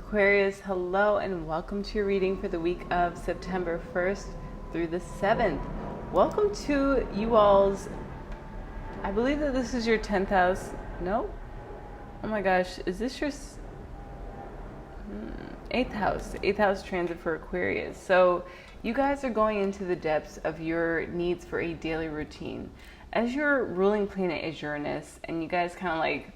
Aquarius, hello and welcome to your reading for the week of September 1st through the 7th. Welcome to you all's, I believe that this is your 10th house. No? Oh my gosh, is this your 8th house? 8th house transit for Aquarius. So you guys are going into the depths of your needs for a daily routine. As your ruling planet is Uranus, and you guys kind of like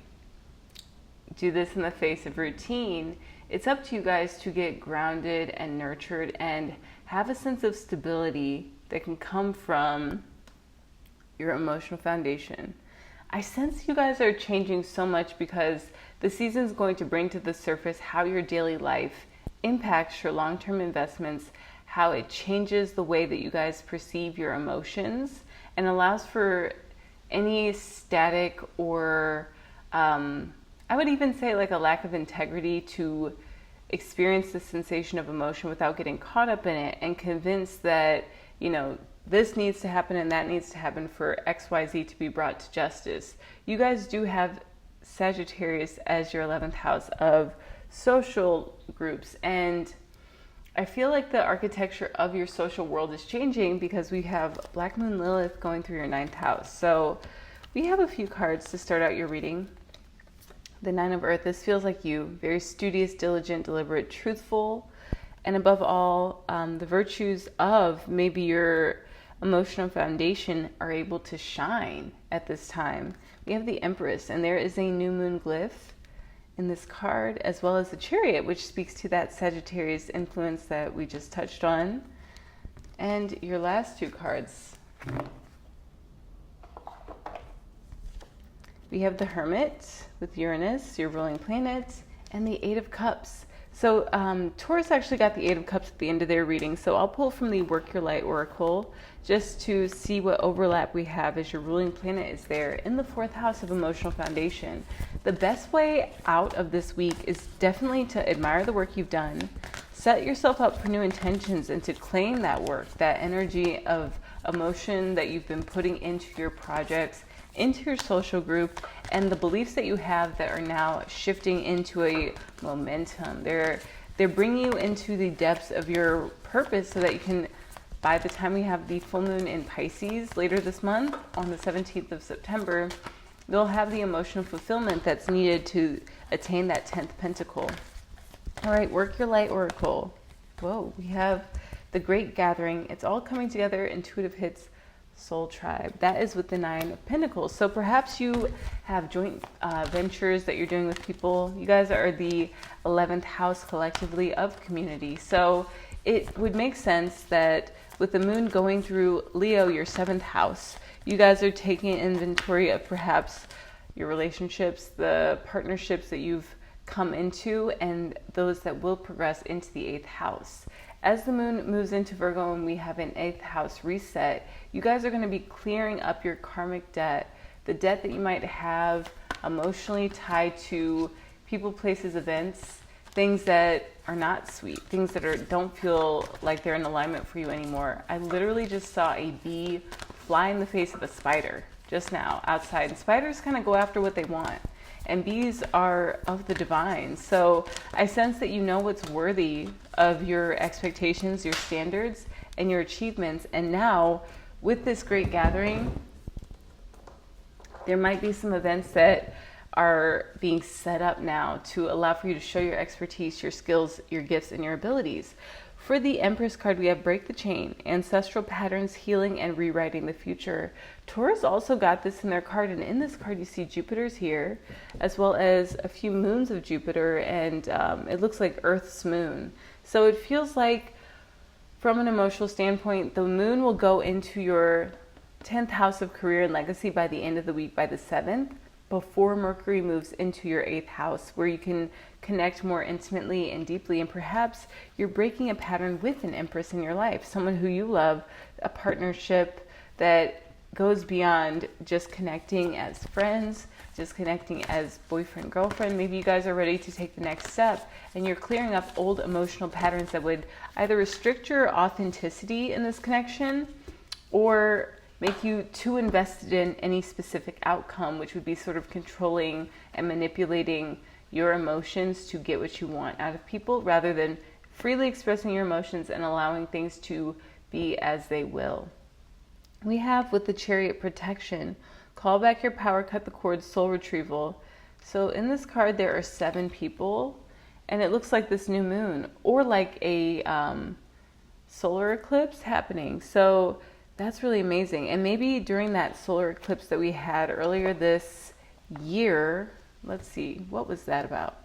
do this in the face of routine, it's up to you guys to get grounded and nurtured and have a sense of stability that can come from your emotional foundation. I sense you guys are changing so much because the season is going to bring to the surface how your daily life impacts your long-term investments, how it changes the way that you guys perceive your emotions, and allows for any static or I would even say like a lack of integrity to experience the sensation of emotion without getting caught up in it and convinced that, you know, this needs to happen and that needs to happen for XYZ to be brought to justice. You guys do have Sagittarius as your 11th house of social groups, and I feel like the architecture of your social world is changing because we have Black Moon Lilith going through your 9th house. So we have a few cards to start out your reading. The Nine of Earth, this feels like you, very studious, diligent, deliberate, truthful, and above all, the virtues of maybe your emotional foundation are able to shine at this time. We have the Empress, and there is a new moon glyph in this card, as well as the Chariot, which speaks to that Sagittarius influence that we just touched on. And your last two cards. We have the Hermit with Uranus, your ruling planet, and the Eight of Cups. So Taurus actually got the Eight of Cups at the end of their reading. So I'll pull from the Work Your Light Oracle just to see what overlap we have as your ruling planet is there in the 4th house of emotional foundation. The best way out of this week is definitely to admire the work you've done, set yourself up for new intentions, and to claim that work, that energy of emotion that you've been putting into your projects, into your social group, and the beliefs that you have that are now shifting into a momentum. They're bringing you into the depths of your purpose so that you can, by the time we have the full moon in Pisces later this month on the 17th of September, you'll have the emotional fulfillment that's needed to attain that 10th pentacle. All right, Work Your Light Oracle. Whoa, we have the Great Gathering. It's all coming together. Intuitive Hits Soul Tribe. That is with the 9 of Pentacles. So perhaps you have joint ventures that you're doing with people. You guys are the 11th house collectively of community. So it would make sense that with the moon going through Leo, your 7th house, you guys are taking inventory of perhaps your relationships, the partnerships that you've come into, and those that will progress into the 8th house. As the moon moves into Virgo and we have an 8th house reset, you guys are going to be clearing up your karmic debt, the debt that you might have emotionally tied to people, places, events, things that are not sweet, things that don't feel like they're in alignment for you anymore. I literally just saw a bee fly in the face of a spider just now outside, and spiders kind of go after what they want. And bees are of the divine. So I sense that you know what's worthy of your expectations, your standards, and your achievements. And now, with this great gathering, there might be some events that are being set up now to allow for you to show your expertise, your skills, your gifts, and your abilities. For the Empress card, we have Break the Chain, Ancestral Patterns, Healing, and Rewriting the Future. Taurus also got this in their card, and in this card you see Jupiter's here, as well as a few moons of Jupiter, and it looks like Earth's moon. So it feels like, from an emotional standpoint, the moon will go into your 10th house of career and legacy by the end of the week, by the 7th, before Mercury moves into your 8th house, where you can connect more intimately and deeply, and perhaps you're breaking a pattern with an Empress in your life, someone who you love, a partnership that goes beyond just connecting as friends, just connecting as boyfriend, girlfriend. Maybe you guys are ready to take the next step and you're clearing up old emotional patterns that would either restrict your authenticity in this connection or make you too invested in any specific outcome, which would be sort of controlling and manipulating your emotions to get what you want out of people, rather than freely expressing your emotions and allowing things to be as they will. We have with the Chariot protection, call back your power, cut the cord, soul retrieval. So in this card, there are 7 people, and it looks like this new moon, or like a solar eclipse happening. So that's really amazing. And maybe during that solar eclipse that we had earlier this year, let's see, what was that about?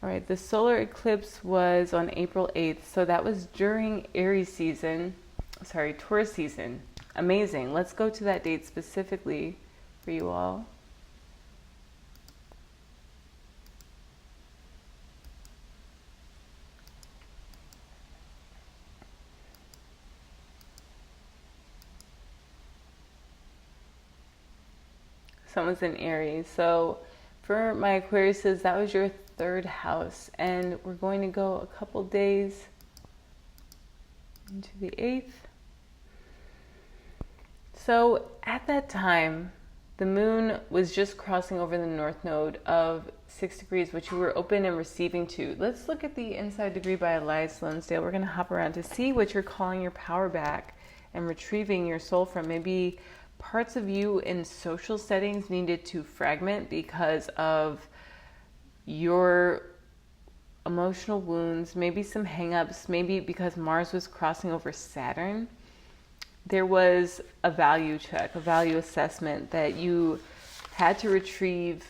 All right, the solar eclipse was on April 8th, so that was during Taurus season. Amazing. Let's go to that date specifically for you all. Someone's in Aries. So for my Aquariuses, that was your 3rd house. And we're going to go a couple days into the 8th. So at that time, the moon was just crossing over the north node of 6 degrees, which you were open and receiving to. Let's look at the Inside Degree by Elias Lonesdale. We're going to hop around to see what you're calling your power back and retrieving your soul from. Maybe parts of you in social settings needed to fragment because of your emotional wounds, maybe some hangups, maybe because Mars was crossing over Saturn. There was a value check, a value assessment that you had to retrieve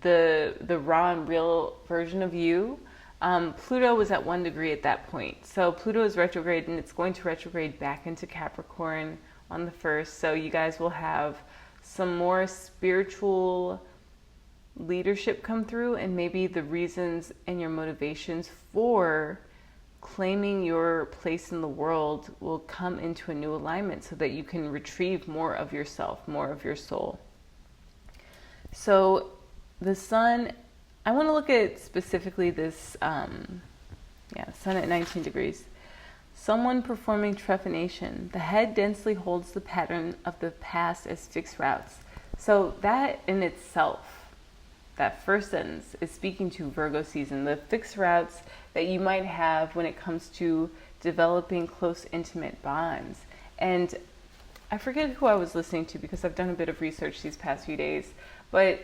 the raw and real version of you. Pluto was at 1 degree at that point. So Pluto is retrograde, and it's going to retrograde back into Capricorn on the 1st. So you guys will have some more spiritual leadership come through, and maybe the reasons and your motivations for claiming your place in the world will come into a new alignment so that you can retrieve more of yourself, more of your soul. So the sun, I want to look at specifically this, sun at 19 degrees. Someone performing trephination. The head densely holds the pattern of the past as fixed routes. So that in itself, that first sentence is speaking to Virgo season, the fixed routes that you might have when it comes to developing close, intimate bonds. And I forget who I was listening to because I've done a bit of research these past few days, but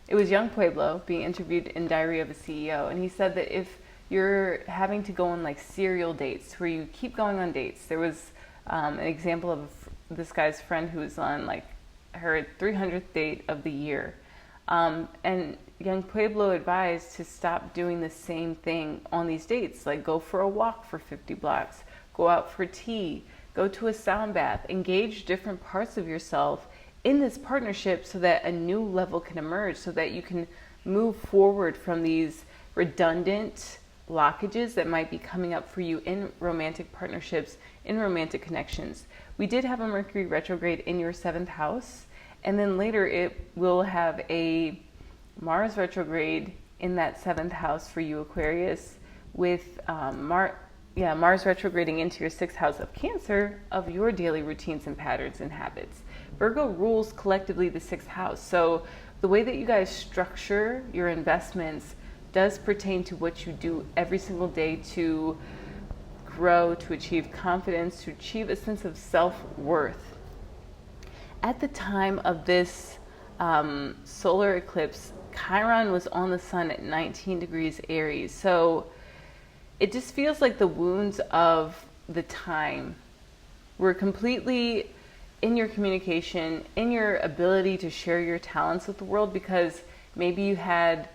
it was Young Pueblo being interviewed in Diary of a CEO, and he said that if you're having to go on like serial dates where you keep going on dates. There was an example of this guy's friend who was on like her 300th date of the year. And Young Pueblo advised to stop doing the same thing on these dates, like go for a walk for 50 blocks, go out for tea, go to a sound bath, engage different parts of yourself in this partnership so that a new level can emerge, so that you can move forward from these redundant blockages that might be coming up for you in romantic partnerships, in romantic connections. We did have a Mercury retrograde in your 7th house, and then later it will have a Mars retrograde in that 7th house for you, Aquarius, with Mars retrograding into your 6th house of Cancer, of your daily routines and patterns and habits. Virgo rules collectively the 6th house. So the way that you guys structure your investments does pertain to what you do every single day to grow, to achieve confidence, to achieve a sense of self-worth. At the time of this solar eclipse, Chiron was on the sun at 19 degrees Aries. So it just feels like the wounds of the time were completely in your communication, in your ability to share your talents with the world, because maybe you had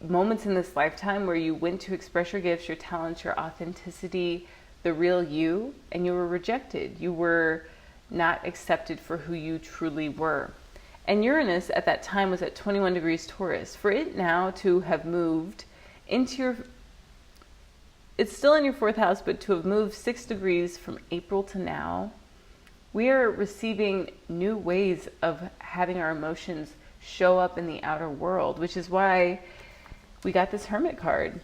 moments in this lifetime where you went to express your gifts, your talents, your authenticity, the real you, and you were rejected. You were not accepted for who you truly were. And Uranus at that time was at 21 degrees Taurus. For it now to have moved into your, it's still in your 4th house, but to have moved 6 degrees from April to now, we are receiving new ways of having our emotions show up in the outer world, which is why we got this Hermit card.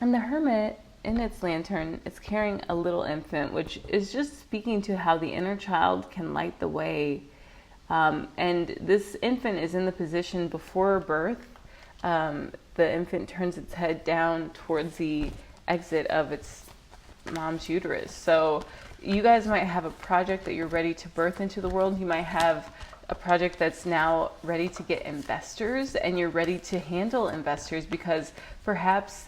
And the Hermit in its lantern, it's carrying a little infant, which is just speaking to how the inner child can light the way. And this infant is in the position before birth. The infant turns its head down towards the exit of its mom's uterus. So you guys might have a project that you're ready to birth into the world. You might have a project that's now ready to get investors, and you're ready to handle investors, because perhaps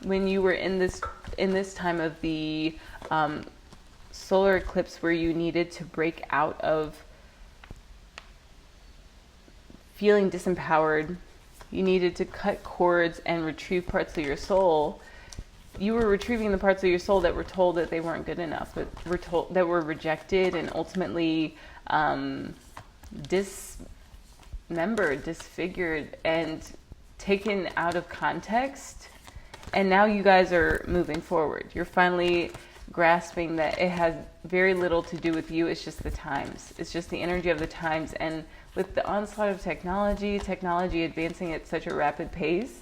when you were in this time of the solar eclipse where you needed to break out of feeling disempowered, you needed to cut cords and retrieve parts of your soul. You were retrieving the parts of your soul that were told that they weren't good enough, that were rejected and ultimately dismembered, disfigured, and taken out of context. And now you guys are moving forward. You're finally grasping that it has very little to do with you. It's just the times. It's just the energy of the times. And with the onslaught of technology advancing at such a rapid pace,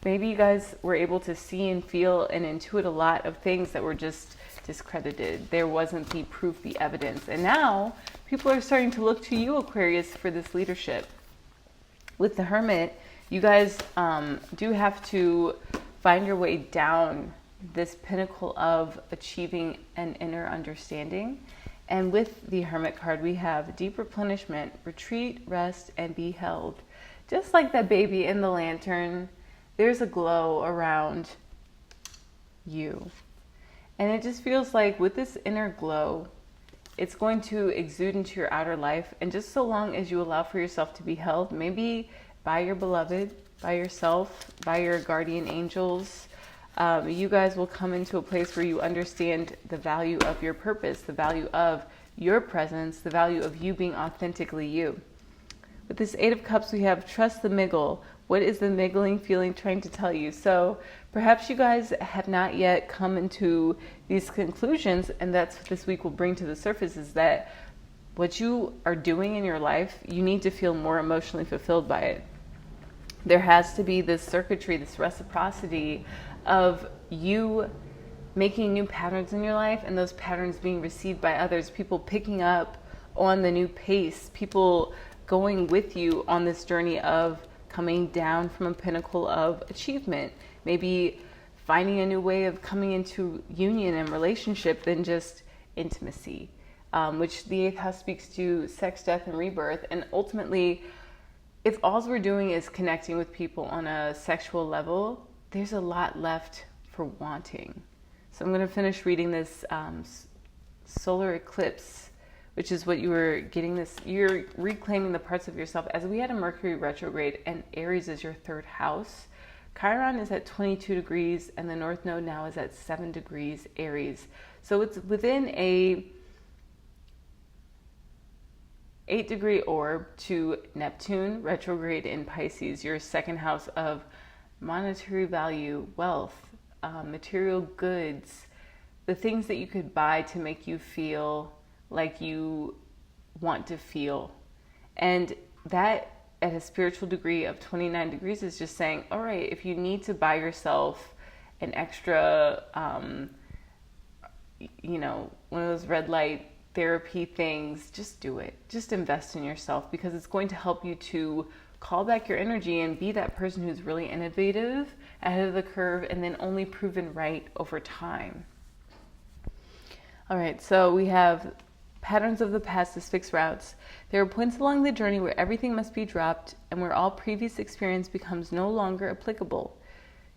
maybe you guys were able to see and feel and intuit a lot of things that were just discredited. There wasn't the proof, the evidence. And now people are starting to look to you, Aquarius, for this leadership. With the Hermit, you guys do have to find your way down this pinnacle of achieving an inner understanding. And with the Hermit card, we have deep replenishment, retreat, rest, and be held. Just like that baby in the lantern, there's a glow around you. And it just feels like with this inner glow, it's going to exude into your outer life. And just so long as you allow for yourself to be held, maybe by your beloved, by yourself, by your guardian angels, you guys will come into a place where you understand the value of your purpose, the value of your presence, the value of you being authentically you. With this Eight of Cups, we have trust the miggle. What is the miggling feeling trying to tell you? So perhaps you guys have not yet come into these conclusions, and that's what this week will bring to the surface, is that what you are doing in your life, you need to feel more emotionally fulfilled by it. There has to be this circuitry, this reciprocity of you making new patterns in your life, and those patterns being received by others, people picking up on the new pace, people going with you on this journey of coming down from a pinnacle of achievement, maybe finding a new way of coming into union and relationship than just intimacy, which the eighth house speaks to sex, death, and rebirth. And ultimately, if all we're doing is connecting with people on a sexual level, there's a lot left for wanting. So I'm going to finish reading this solar eclipse, which is what you were getting this. You're reclaiming the parts of yourself. As we had a Mercury retrograde, and Aries is your third house. Chiron is at 22 degrees, and the North Node now is at 7 degrees Aries. So it's within a 8-degree orb to Neptune retrograde in Pisces, your second house of monetary value, wealth, material goods, the things that you could buy to make you feel like you want to feel. And that at a spiritual degree of 29 degrees is just saying, all right, if you need to buy yourself an extra, one of those red light therapy things, just do it. Just invest in yourself, because it's going to help you to call back your energy and be that person who's really innovative, ahead of the curve, and then only proven right over time. All right, so we have patterns of the past as fixed routes. There are points along the journey where everything must be dropped and where all previous experience becomes no longer applicable.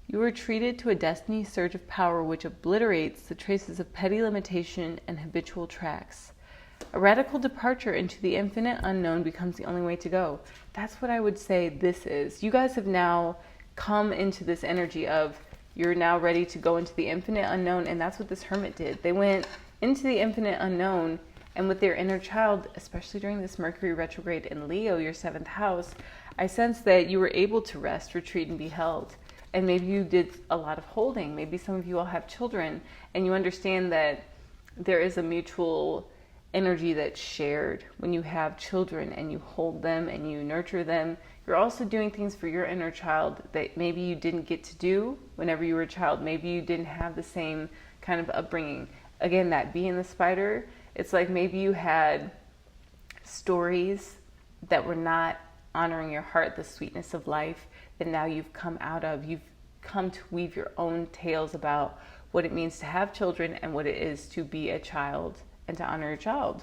You are treated to a destiny surge of power which obliterates the traces of petty limitation and habitual tracks. A radical departure into the infinite unknown becomes the only way to go. That's what I would say this is. You guys have now come into this energy of you're now ready to go into the infinite unknown, and that's what this Hermit did. They went into the infinite unknown, and with their inner child, especially during this Mercury retrograde in Leo, your 7th house, I sense that you were able to rest, retreat, and be held. And maybe you did a lot of holding. Maybe some of you all have children, and you understand that there is a mutual energy that's shared. When you have children and you hold them and you nurture them, you're also doing things for your inner child that maybe you didn't get to do whenever you were a child. Maybe you didn't have the same kind of upbringing. Again, that bee and the spider, it's like maybe you had stories that were not honoring your heart, the sweetness of life, that now you've come out of. You've come to weave your own tales about what it means to have children and what it is to be a child and to honor your child.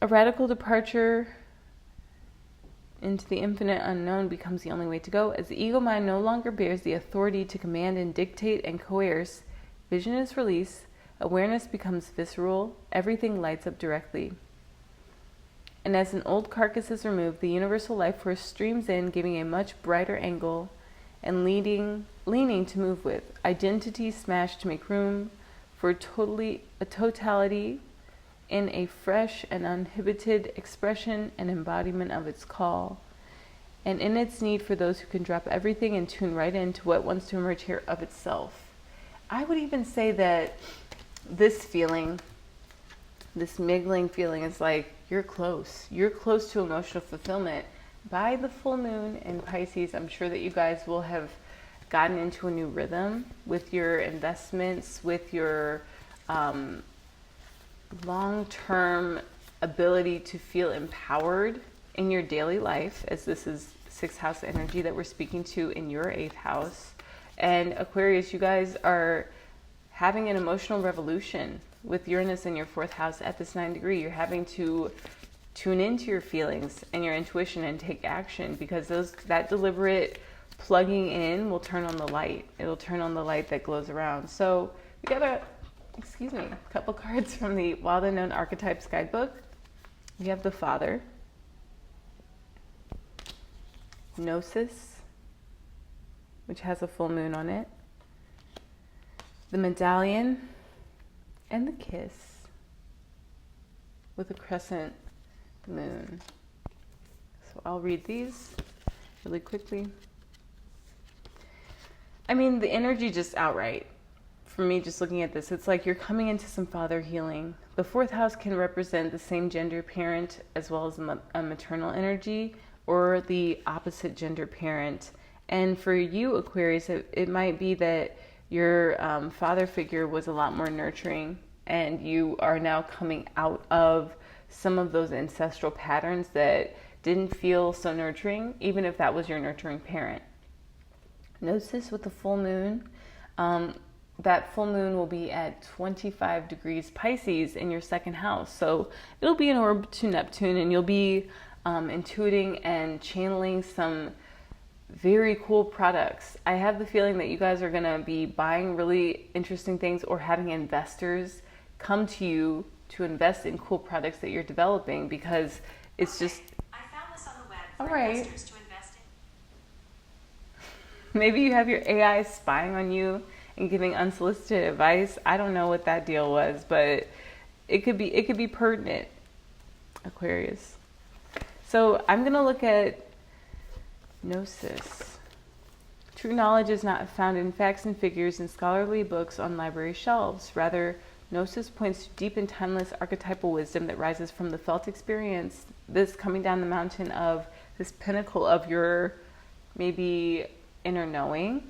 A radical departure into the infinite unknown becomes the only way to go. As the ego mind no longer bears the authority to command and dictate and coerce, vision is released, awareness becomes visceral, everything lights up directly. And as an old carcass is removed, the universal life force streams in, giving a much brighter angle and leaning to move with. Identity smashed to make room for a totality in a fresh and uninhibited expression and embodiment of its call, and in its need for those who can drop everything and tune right into what wants to emerge here of itself. I would even say that this feeling, this mingling feeling, is like you're close to emotional fulfillment. By the full moon in Pisces, I'm sure that you guys will have gotten into a new rhythm with your investments, with your long-term ability to feel empowered in your daily life, as this is 6th house energy that we're speaking to in your 8th house. And Aquarius, you guys are having an emotional revolution with Uranus in your 4th house at this 9 degree. You're having to tune into your feelings and your intuition and take action, because that deliberate plugging in will turn on the light. It'll turn on the light that glows around. So we got a couple cards from the Wild Unknown Archetypes Guidebook. We have the Father, Gnosis, which has a full moon on it, the Medallion, and the Kiss with a crescent moon. So I'll read these really quickly. I mean, the energy just outright, for me, just looking at this, it's like you're coming into some father healing. The 4th house can represent the same gender parent as well as a maternal energy, or the opposite gender parent. And for you, Aquarius, it might be that your father figure was a lot more nurturing, and you are now coming out of some of those ancestral patterns that didn't feel so nurturing, even if that was your nurturing parent. Gnosis with the full moon. That full moon will be at 25 degrees Pisces in your 2nd house. So it'll be an orb to Neptune, and you'll be intuiting and channeling some very cool products. I have the feeling that you guys are going to be buying really interesting things, or having investors come to you to invest in cool products that you're developing, because it's just... I found this on the web for investors to invest in. Maybe you have your AI spying on you and giving unsolicited advice. I don't know what that deal was, but it could be pertinent, Aquarius. So I'm going to look at Gnosis. True knowledge is not found in facts and figures in scholarly books on library shelves. Rather, Gnosis points to deep and timeless archetypal wisdom that rises from the felt experience, this coming down the mountain of this pinnacle of your maybe inner knowing,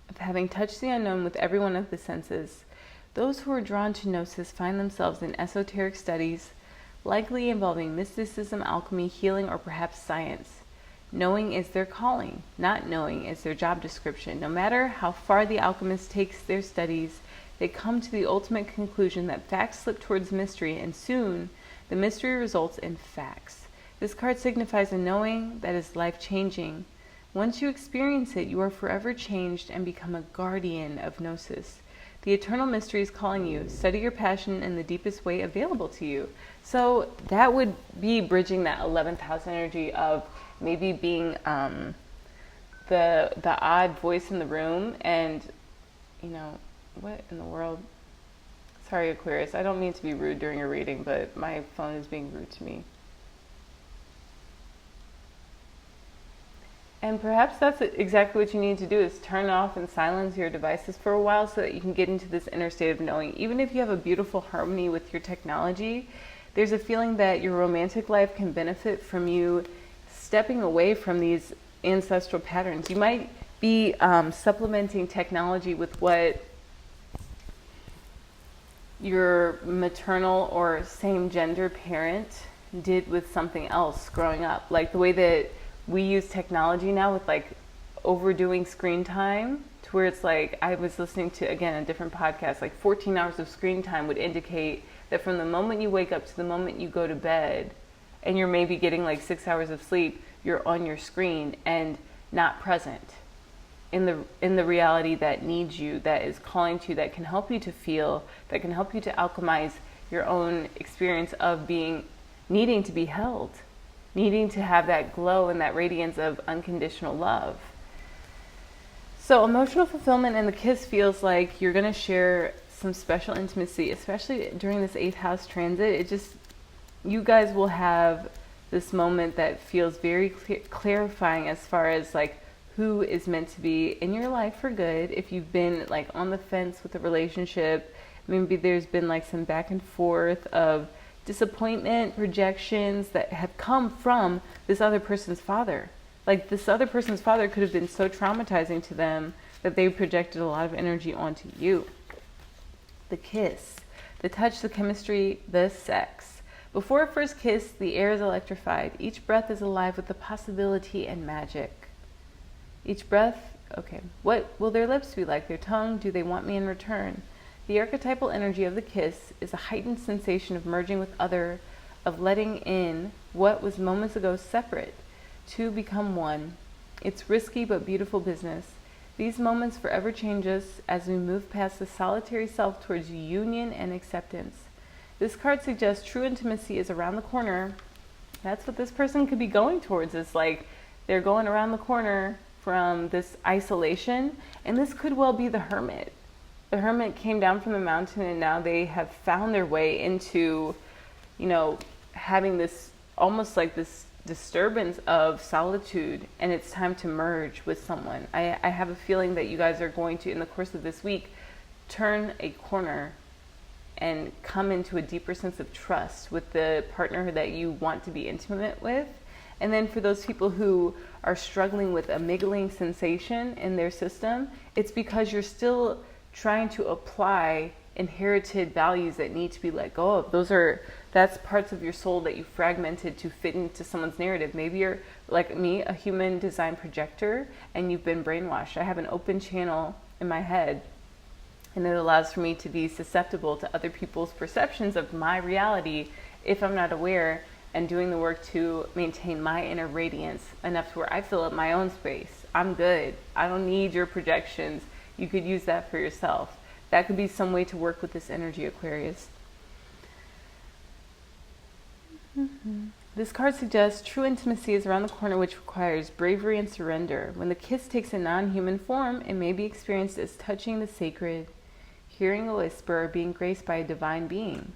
of having touched the unknown with every one of the senses. Those who are drawn to Gnosis find themselves in esoteric studies, likely involving mysticism, alchemy, healing, or perhaps science. Knowing is their calling, not knowing is their job description. No matter how far the alchemist takes their studies, they come to the ultimate conclusion that facts slip towards mystery, and soon the mystery results in facts. This card signifies a knowing that is life-changing. Once you experience it, you are forever changed and become a guardian of Gnosis. The eternal mystery is calling you. Study your passion in the deepest way available to you. So that would be bridging that 11th house energy of maybe being the odd voice in the room, and what in the world? Sorry, Aquarius, I don't mean to be rude during a reading, but my phone is being rude to me. And perhaps that's exactly what you need to do, is turn off and silence your devices for a while so that you can get into this inner state of knowing. Even if you have a beautiful harmony with your technology, there's a feeling that your romantic life can benefit from you stepping away from these ancestral patterns. You might be supplementing technology with what your maternal or same gender parent did with something else growing up. Like the way that we use technology now with like overdoing screen time, to where it's like, I was listening to, again, a different podcast, like 14 hours of screen time would indicate that from the moment you wake up to the moment you go to bed, and you're maybe getting like 6 hours of sleep, you're on your screen and not present in the reality that needs you, that is calling to you, that can help you to feel, that can help you to alchemize your own experience of needing to be held, needing to have that glow and that radiance of unconditional love. So emotional fulfillment in the kiss feels like you're going to share some special intimacy, especially during this 8th house transit. You guys will have this moment that feels very clarifying as far as like who is meant to be in your life for good. If you've been like on the fence with a relationship, maybe there's been like some back and forth of disappointment, rejections that have come from this other person's father. Like this other person's father could have been so traumatizing to them that they projected a lot of energy onto you. The kiss, the touch, the chemistry, the sex. Before a first kiss, the air is electrified. Each breath is alive with the possibility and magic. Each breath, okay, what will their lips be like? Their tongue, do they want me in return? The archetypal energy of the kiss is a heightened sensation of merging with other, of letting in what was moments ago separate. Two become one. It's risky but beautiful business. These moments forever change us as we move past the solitary self towards union and acceptance. This card suggests true intimacy is around the corner. That's what this person could be going towards. It's like they're going around the corner from this isolation, and this could well be the hermit. The hermit came down from the mountain, and now they have found their way into, having this almost like this disturbance of solitude, and it's time to merge with someone. I have a feeling that you guys are going to, in the course of this week, turn a corner and come into a deeper sense of trust with the partner that you want to be intimate with. And then for those people who are struggling with a niggling sensation in their system, it's because you're still trying to apply inherited values that need to be let go of. That's parts of your soul that you fragmented to fit into someone's narrative. Maybe you're, like me, a human design projector, and you've been brainwashed. I have an open channel in my head, and it allows for me to be susceptible to other people's perceptions of my reality if I'm not aware, and doing the work to maintain my inner radiance enough to where I fill up my own space. I'm good. I don't need your projections. You could use that for yourself. That could be some way to work with this energy, Aquarius. This card suggests true intimacy is around the corner, which requires bravery and surrender. When the kiss takes a non-human form, it may be experienced as touching the sacred, hearing a whisper, or being graced by a divine being.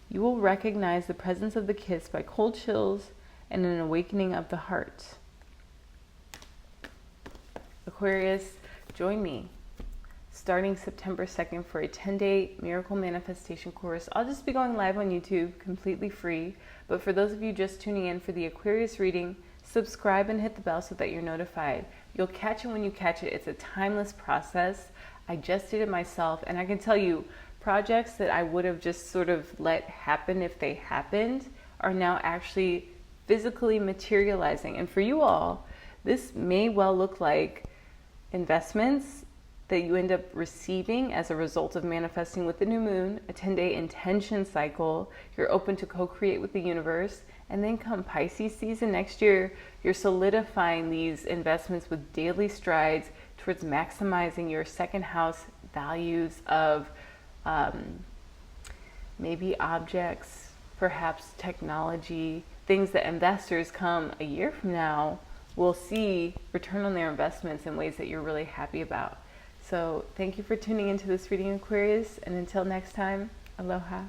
You will recognize the presence of the kiss by cold chills and an awakening of the heart. Aquarius, join me starting September 2nd for a 10-day miracle manifestation course. I'll just be going live on YouTube, completely free. But for those of you just tuning in for the Aquarius reading, subscribe and hit the bell so that you're notified. You'll catch it when you catch it. It's a timeless process. I just did it myself, and I can tell you, projects that I would have just sort of let happen if they happened are now actually physically materializing. And for you all, this may well look like investments that you end up receiving as a result of manifesting with the new moon, a 10-day intention cycle. You're open to co-create with the universe. And then come Pisces season next year, you're solidifying these investments with daily strides towards maximizing your second house values of maybe objects, perhaps technology, things that investors come a year from now will see return on their investments in ways that you're really happy about. So thank you for tuning into this reading, Aquarius, and until next time, aloha.